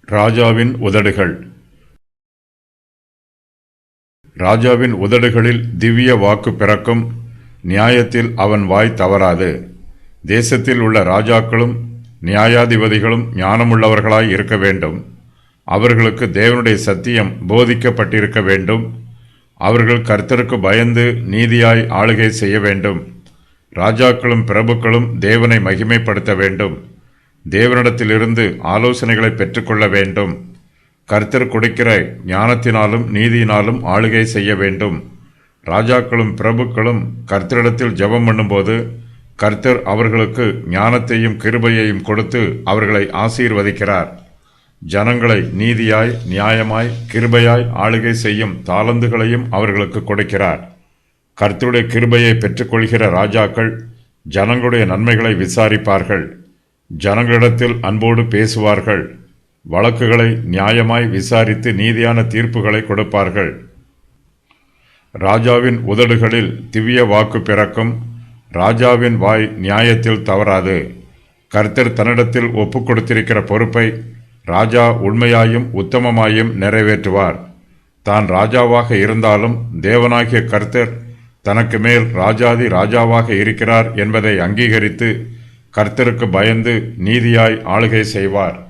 ராஜாவின் உதடுகள். ராஜாவின் உதடுகளில் திவ்ய வாக்கு பிறக்கும். நியாயத்தில் அவன் வாய் தவறாது. தேசத்தில் உள்ள ராஜாக்களும் நியாயாதிபதிகளும் ஞானமுள்ளவர்களாய் இருக்க வேண்டும். அவர்களுக்கு தேவனுடைய சத்தியம் போதிக்கப்பட்டிருக்க வேண்டும். அவர்கள் கர்த்தருக்கு பயந்து நீதியாய் ஆளுகை செய்ய வேண்டும். ராஜாக்களும் பிரபுக்களும் தேவனை மகிமைப்படுத்த வேண்டும். தேவனிடத்திலிருந்து ஆலோசனைகளை பெற்றுக்கொள்ள வேண்டும். கர்த்தர் கொடுக்கிற ஞானத்தினாலும் நீதியினாலும் ஆளுகை செய்ய வேண்டும். ராஜாக்களும் பிரபுக்களும் கர்த்தரிடத்தில் ஜெபம் பண்ணும்போது கர்த்தர் அவர்களுக்கு ஞானத்தையும் கிருபையையும் கொடுத்து அவர்களை ஆசீர்வதிக்கிறார். ஜனங்களை நீதியாய் நியாயமாய் கிருபையாய் ஆளுகை செய்யும் தாளந்துகளையும் அவர்களுக்கு கொடுக்கிறார். கர்த்தருடைய கிருபையை பெற்றுக்கொள்கிற ராஜாக்கள் ஜனங்களுடைய நன்மைகளை விசாரிப்பார்கள். ஜனங்களிடத்தில் அன்போடு பேசுவார்கள். வழக்குகளை நியாயமாய் விசாரித்து நீதியான தீர்ப்புகளை கொடுப்பார்கள். ராஜாவின் உதடுகளில் திவ்ய வாக்கு பிறக்கும். ராஜாவின் வாய் நியாயத்தில் தவறாது. கர்த்தர் தன்னிடத்தில் ஒப்புக் கொடுத்திருக்கிற பொறுப்பை ராஜா உண்மையாயும் உத்தமமாயும் நிறைவேற்றுவார். தான் ராஜாவாக இருந்தாலும் தேவனாகிய கர்த்தர் தனக்கு மேல் ராஜாதி ராஜாவாக இருக்கிறார் என்பதை அங்கீகரித்து கர்த்தருக்கு பயந்து நீதியாய் ஆளுகை செய்வார்.